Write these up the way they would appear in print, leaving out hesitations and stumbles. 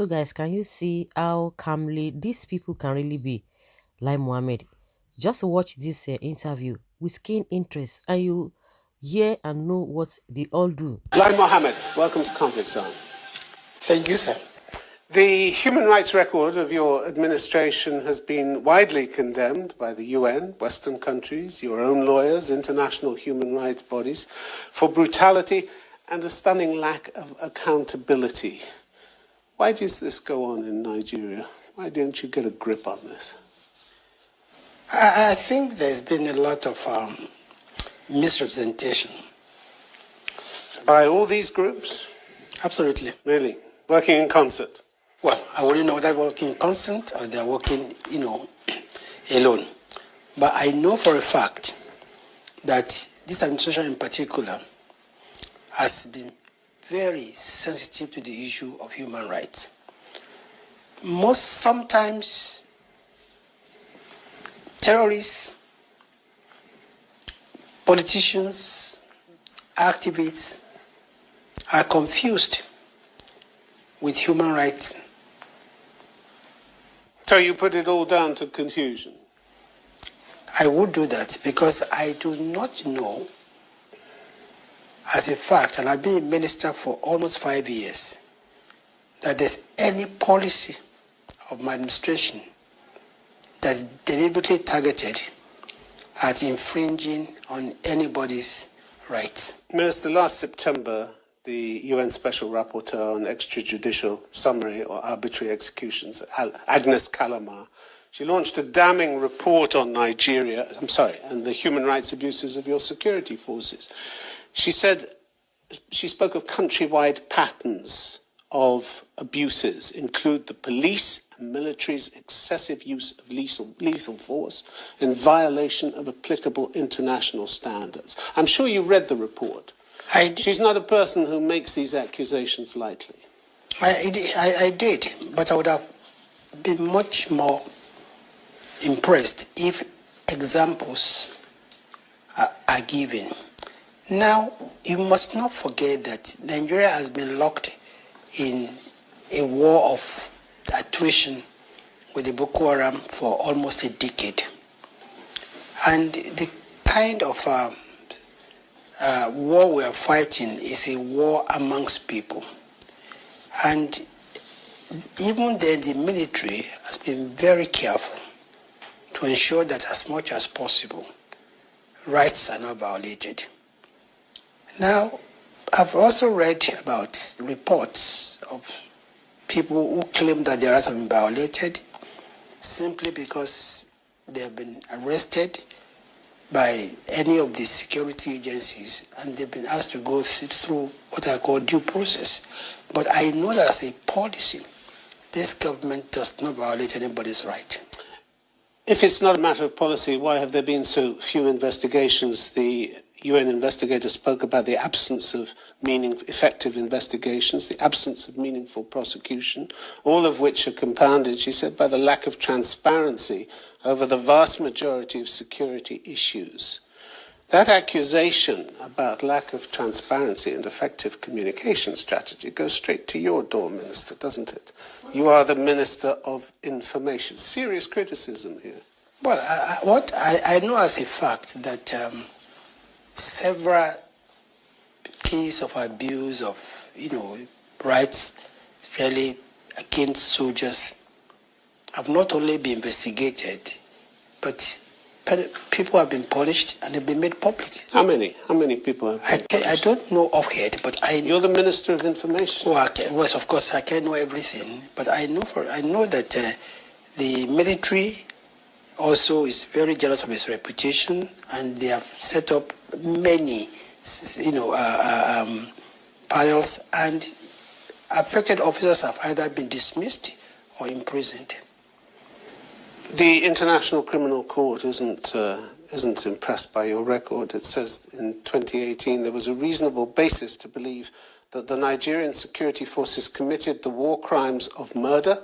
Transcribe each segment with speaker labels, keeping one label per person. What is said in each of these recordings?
Speaker 1: So, guys, can you see how calmly these people can really be? Like Mohammed, just watch this interview with keen interest, and you hear and know what they all do.
Speaker 2: Like Mohammed, welcome to Conflict Zone.
Speaker 3: Thank you, sir.
Speaker 2: The human rights record of your administration has been widely condemned by the UN, Western countries, your own lawyers, international human rights bodies, for brutality and a stunning lack of accountability. Why does this go on in Nigeria? Why don't you get a grip on this?
Speaker 3: I think there's been a lot of misrepresentation.
Speaker 2: By all these groups?
Speaker 3: Absolutely.
Speaker 2: Really? Working in concert?
Speaker 3: Well, I wouldn't know whether they're working in concert or they're working, alone. But I know for a fact that this administration in particular has been very sensitive to the issue of human rights. Sometimes terrorists, politicians, activists are confused with human rights.
Speaker 2: So you put it all down to confusion?
Speaker 3: I would do that because I do not know as a fact, and I've been a minister for almost 5 years, that there's any policy of my administration that's deliberately targeted at infringing on anybody's rights.
Speaker 2: Minister, last September, the UN Special Rapporteur on Extrajudicial Summary or Arbitrary Executions, Agnes Kalamar, she launched a damning report on Nigeria, and the human rights abuses of your security forces. She spoke of countrywide patterns of abuses, include the police and military's excessive use of lethal force in violation of applicable international standards. I'm sure you read the report. She's not a person who makes these accusations lightly.
Speaker 3: I did, but I would have been much more impressed if examples are given. Now, you must not forget that Nigeria has been locked in a war of attrition with the Boko Haram for almost a decade. And the kind of war we are fighting is a war amongst people. And even then, the military has been very careful to ensure that as much as possible, rights are not violated. Now, I've also read about reports of people who claim that their rights have been violated simply because they have been arrested by any of the security agencies and they've been asked to go through what I call due process. But I know that as a policy, this government does not violate anybody's right.
Speaker 2: If it's not a matter of policy, why have there been so few investigations? The UN investigator spoke about the absence of effective investigations, the absence of meaningful prosecution, all of which are compounded, she said, by the lack of transparency over the vast majority of security issues. That accusation about lack of transparency and effective communication strategy goes straight to your door, Minister, doesn't it? You are the Minister of Information. Serious criticism here.
Speaker 3: Well, I know as a fact that several cases of abuse of, rights, especially against soldiers, have not only been investigated, but people have been punished and they've been made public.
Speaker 2: How many? How many people have been punished?
Speaker 3: I don't know offhand, but
Speaker 2: You're the Minister of Information.
Speaker 3: Well, yes, of course, I can't know everything, but I know that the military also is very jealous of its reputation, and they have set up many, panels, and affected officers have either been dismissed or imprisoned.
Speaker 2: The International Criminal Court isn't impressed by your record. It says in 2018 there was a reasonable basis to believe that the Nigerian security forces committed the war crimes of murder,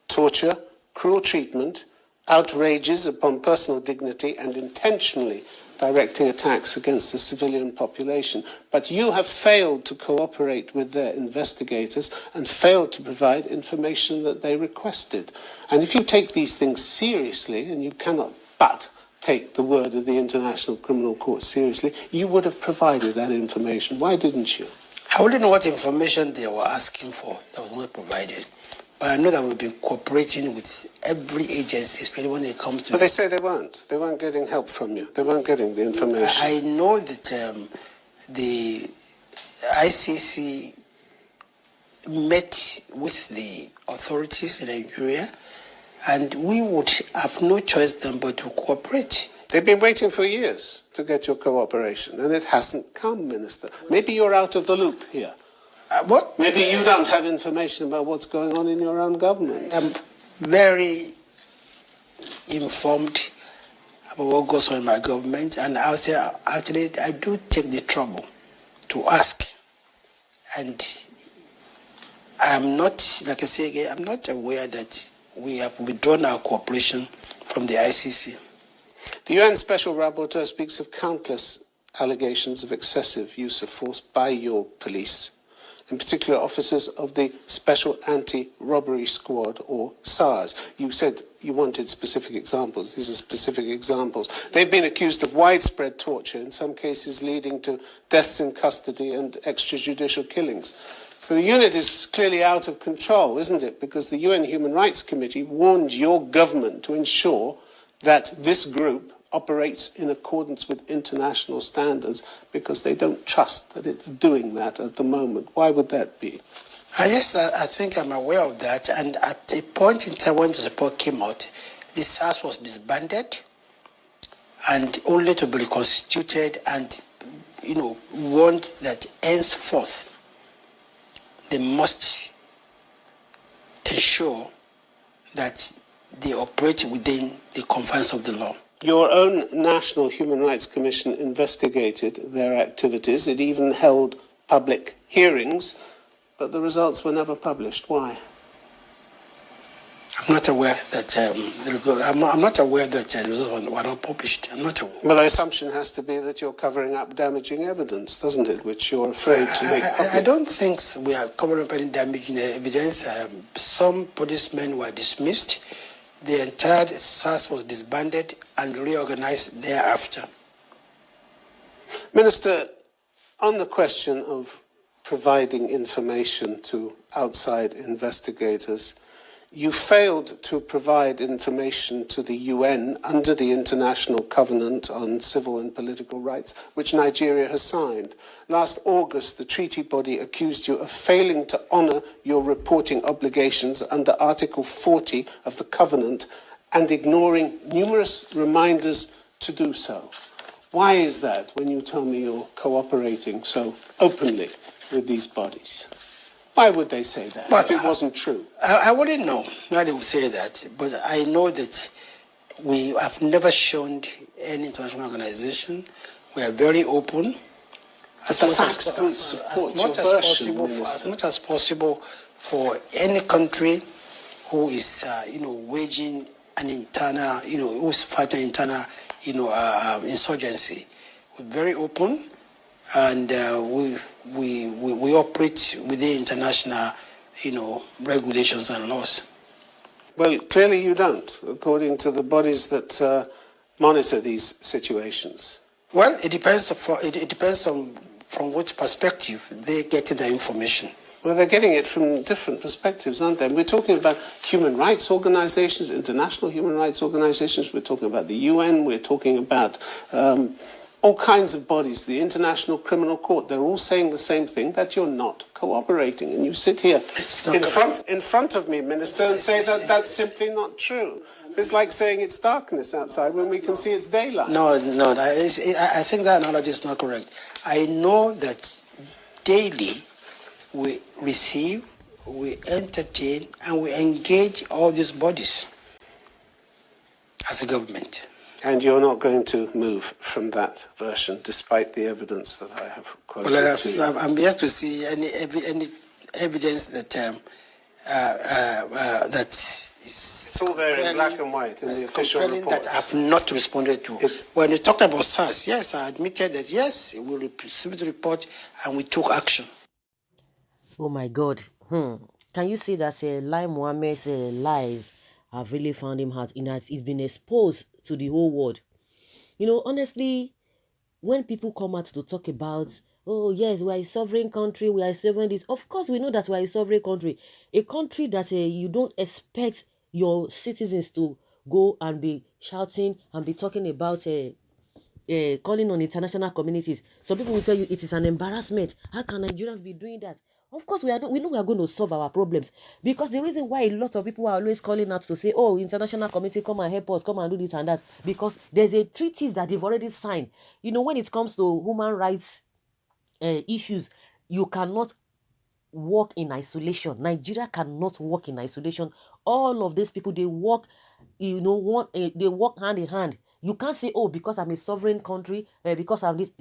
Speaker 2: torture, cruel treatment, outrages upon personal dignity, and intentionally directing attacks against the civilian population. But you have failed to cooperate with their investigators and failed to provide information that they requested. And if you take these things seriously, and you cannot but take the word of the International Criminal Court seriously, you would have provided that information. Why didn't you?
Speaker 3: I wouldn't know what information they were asking for that was not provided. But I know that we've been cooperating with every agency, especially when it comes to...
Speaker 2: But they say they weren't. They weren't getting help from you. They weren't getting the information.
Speaker 3: I know that the ICC met with the authorities in Nigeria, and we would have no choice then but to cooperate.
Speaker 2: They've been waiting for years to get your cooperation, and it hasn't come, Minister. Maybe you're out of the loop here.
Speaker 3: What?
Speaker 2: Maybe you don't have information about what's going on in your own government.
Speaker 3: I'm very informed about what goes on in my government, and I'll say, actually, I do take the trouble to ask. And I'm not, like I say again, I'm not aware that we have withdrawn our cooperation from the ICC.
Speaker 2: The UN Special Rapporteur speaks of countless allegations of excessive use of force by your police, in particular officers of the Special Anti-Robbery Squad, or SARS. You said you wanted specific examples. These are specific examples. They've been accused of widespread torture, in some cases leading to deaths in custody and extrajudicial killings. So the unit is clearly out of control, isn't it? Because the UN Human Rights Committee warned your government to ensure that this group operates in accordance with international standards, because they don't trust that it's doing that at the moment. Why would that be?
Speaker 3: Yes, I think I'm aware of that. And at a point in time when the report came out, the SARS was disbanded and only to be reconstituted, and, warned that henceforth they must ensure that they operate within the confines of the law.
Speaker 2: Your own National Human Rights Commission investigated their activities. It even held public hearings, but the results were never published. Why?
Speaker 3: I'm not aware that the results were not published. I'm not aware.
Speaker 2: Well, the assumption has to be that you're covering up damaging evidence, doesn't it, which you're afraid to make public?
Speaker 3: I don't think we are covering up any damaging evidence. Some policemen were dismissed. The entire SARS was disbanded and reorganized thereafter.
Speaker 2: Minister, on the question of providing information to outside investigators, you failed to provide information to the UN under the International Covenant on Civil and Political Rights, which Nigeria has signed. Last August, the treaty body accused you of failing to honour your reporting obligations under Article 40 of the Covenant and ignoring numerous reminders to do so. Why is that, when you tell me you're cooperating so openly with these bodies? Why would they say that if it wasn't true?
Speaker 3: I wouldn't know why they would say that, but I know that we have never shunned any international organization. We are very open. As much as possible for any country who is, waging an internal, who's fighting internal, insurgency. We're very open, and we operate within international, regulations and laws.
Speaker 2: Well, clearly you don't, according to the bodies that monitor these situations.
Speaker 3: Well, it depends on from which perspective they get the information.
Speaker 2: Well, they're getting it from different perspectives, aren't they? We're talking about human rights organizations, international human rights organizations. We're talking about the UN. We're talking about all kinds of bodies, the International Criminal Court. They're all saying the same thing, that you're not cooperating. And you sit here in front of me, Minister, and say that that's simply not true. It's like saying it's darkness outside when we can see it's daylight.
Speaker 3: No, I think that analogy is not correct. I know that daily we receive, we entertain, and we engage all these bodies as a government.
Speaker 2: And you're not going to move from that version, despite the evidence that I have quoted to you?
Speaker 3: I'm yet to see any evidence that that is
Speaker 2: It's all there in black and white in the official reports.
Speaker 3: That I've not responded to. When you talked about SARS, yes, I admitted that yes, we received the report and we took action.
Speaker 1: Oh my God. Can you see that Lai Mohammed's lies have really found him hard? He's been exposed to the whole world. Honestly, when people come out to talk about, oh yes, we are a sovereign country, we are sovereign this, of course we know that we are a sovereign country, a country that you don't expect your citizens to go and be shouting and be talking about calling on international communities. Some people will tell you it is an embarrassment. How can Nigerians be doing that? Of course, we know we are going to solve our problems, because the reason why a lot of people are always calling out to say, oh, international community, come and help us, come and do this and that, because there's a treaty that they've already signed. When it comes to human rights issues, you cannot work in isolation. Nigeria cannot work in isolation. All of these people, they work, they work hand in hand. You can't say, oh, because I'm a sovereign country, because I'm this.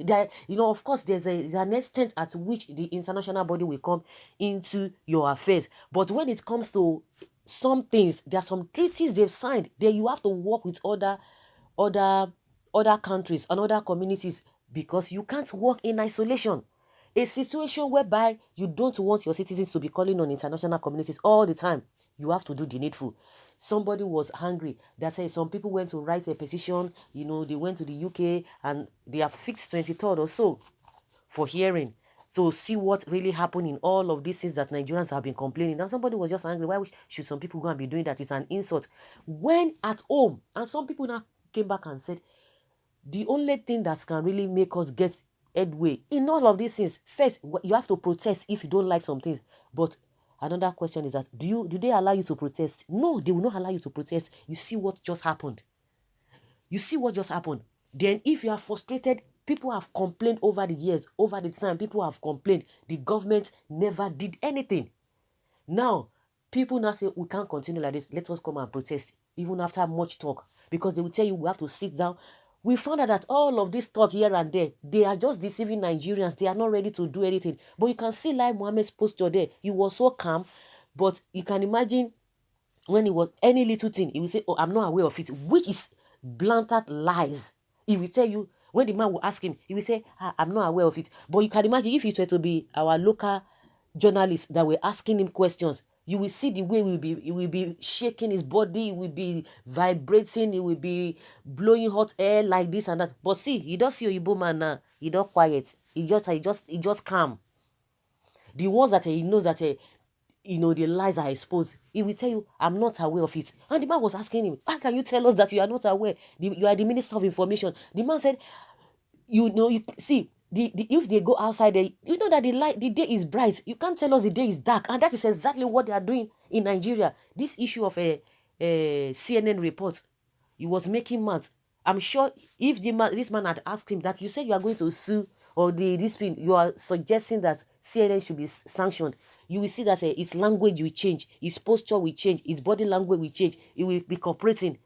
Speaker 1: Of course, there's an extent at which the international body will come into your affairs. But when it comes to some things, there are some treaties they've signed. There you have to work with other other countries and other communities, because you can't work in isolation. A situation whereby you don't want your citizens to be calling on international communities all the time, you have to do the needful. Somebody was angry that said some people went to write a petition, they went to the UK and they have fixed 23rd or so for hearing. So see what really happened in all of these things that Nigerians have been complaining. Now somebody was just angry. Why should some people go and be doing that? It's an insult. When at home, and some people now came back and said, the only thing that can really make us get headway in all of these things, first, you have to protest if you don't like some things. But another question is that, do they allow you to protest? No, they will not allow you to protest. You see what just happened. Then if you are frustrated, people have complained over the years, over the time, people have complained. The government never did anything. Now, people now say, we can't continue like this. Let us come and protest, even after much talk. Because they will tell you, we have to sit down. We found out that all of this talk here and there, they are just deceiving Nigerians. They are not ready to do anything. But you can see like Mohammed's posture there. He was so calm. But you can imagine when it was any little thing, he will say, oh, I'm not aware of it, which is blatant lies. He will tell you, when the man will ask him, he will say, I'm not aware of it. But you can imagine if it were to be our local journalists that were asking him questions, you will see the way he will be shaking his body, he will be vibrating, he will be blowing hot air like this and that. But see, you don't see Oyibo man now, he don't quiet. He just calm. The ones that he knows that the lies are exposed, he will tell you, I'm not aware of it. And the man was asking him, how can you tell us that you are not aware? You are the Minister of Information. The man said, you see, if they go outside there, you know that the day is bright. You can't tell us the day is dark. And that is exactly what they are doing in Nigeria. This issue of a CNN report, he was making mad. I'm sure if this man had asked him that, you said you are going to sue, or this thing, you are suggesting that CNN should be sanctioned, you will see that his language will change, his posture will change, his body language will change, he will be cooperating.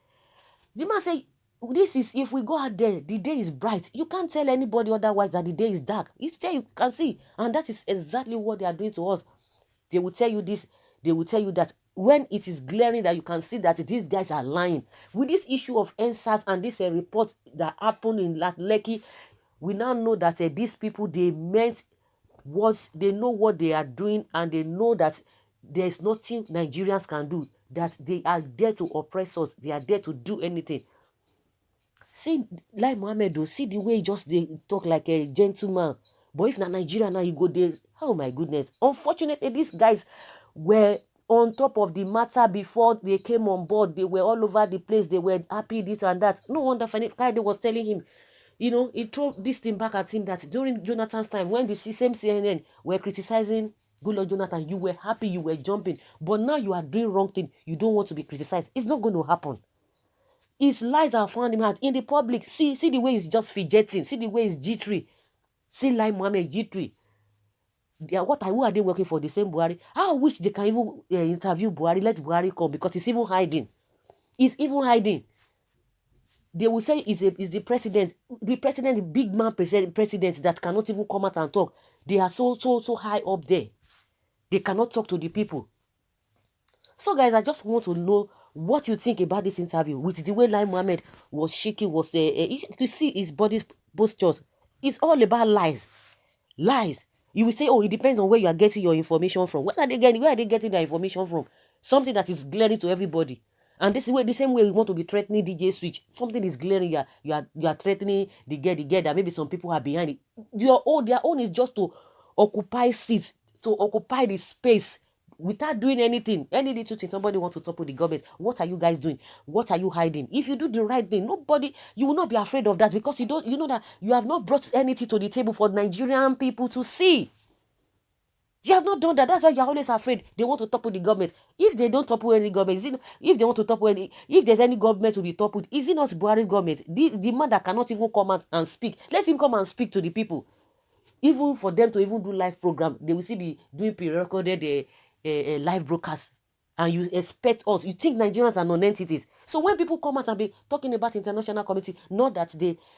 Speaker 1: The man say, this is, if we go out there, the day is bright. You can't tell anybody otherwise that the day is dark. It's there, you can see. And that is exactly what they are doing to us. They will tell you this, they will tell you that, when it is glaring that you can see that these guys are lying. With this issue of NSAS and this report that happened in Lekki, we now know that these people, they meant what, they know what they are doing, and they know that there's nothing Nigerians can do, that they are there to oppress us, they are there to do anything. See, like Mohammed, though, see the way they talk like a gentleman. But if not Nigeria now, you go there, oh my goodness. Unfortunately, these guys were on top of the matter before they came on board. They were all over the place. They were happy, this and that. No wonder Friday was telling him, he threw this thing back at him, that during Jonathan's time, when the same CNN were criticizing Goodluck Jonathan, you were happy, you were jumping. But now you are doing wrong thing. You don't want to be criticized. It's not going to happen. His lies are found him out in the public. See the way he's just fidgeting. See the way he's G3. See like Mohammed G3. Who are they working for? The same Buhari? I wish they can even interview Buhari. Let Buhari come, because he's even hiding. He's even hiding. They will say he's the president. The president, the big man president that cannot even come out and talk. They are so high up there. They cannot talk to the people. So, guys, I just want to know what you think about this interview with the way Lai Mohammed was shaking, was you could see his body postures. It's all about lies. Lies. You will say, oh, it depends on where you are getting your information from. Where are they getting their information from? Something that is glaring to everybody. And this way, the same way you want to be threatening DJ Switch, something is glaring. You are threatening the girl that maybe some people are behind it. Their own is just to occupy seats, to occupy the space without doing anything. Any little thing somebody wants to topple the government, what are you guys doing? What are you hiding? If you do the right thing, nobody, you will not be afraid of that, because you know that you have not brought anything to the table for Nigerian people to see. You have not done that. That's why you're always afraid they want to topple the government. If they don't topple any government, if they want to topple any, if there's any government to be toppled, is it not Buhari's government? The man that cannot even come out and speak, let him come and speak to the people. Even for them to even do live program, they will still be doing pre-recorded live broadcast. And you expect us, you think Nigerians are non-entities. So when people come out and be talking about international community, not that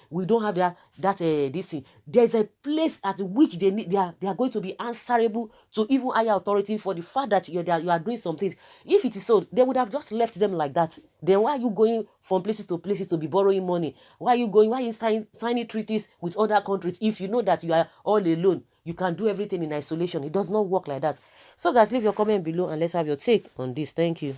Speaker 1: we don't have this thing. There's a place at which they are going to be answerable to even higher authority for the fact that you are doing some things. If it is so, they would have just left them like that. Then why are you going from places to places to be borrowing money? Why are you signing treaties with other countries if you know that you are all alone? You can do everything in isolation. It does not work like that. So guys, leave your comment below and let's have your take on this. Thank you.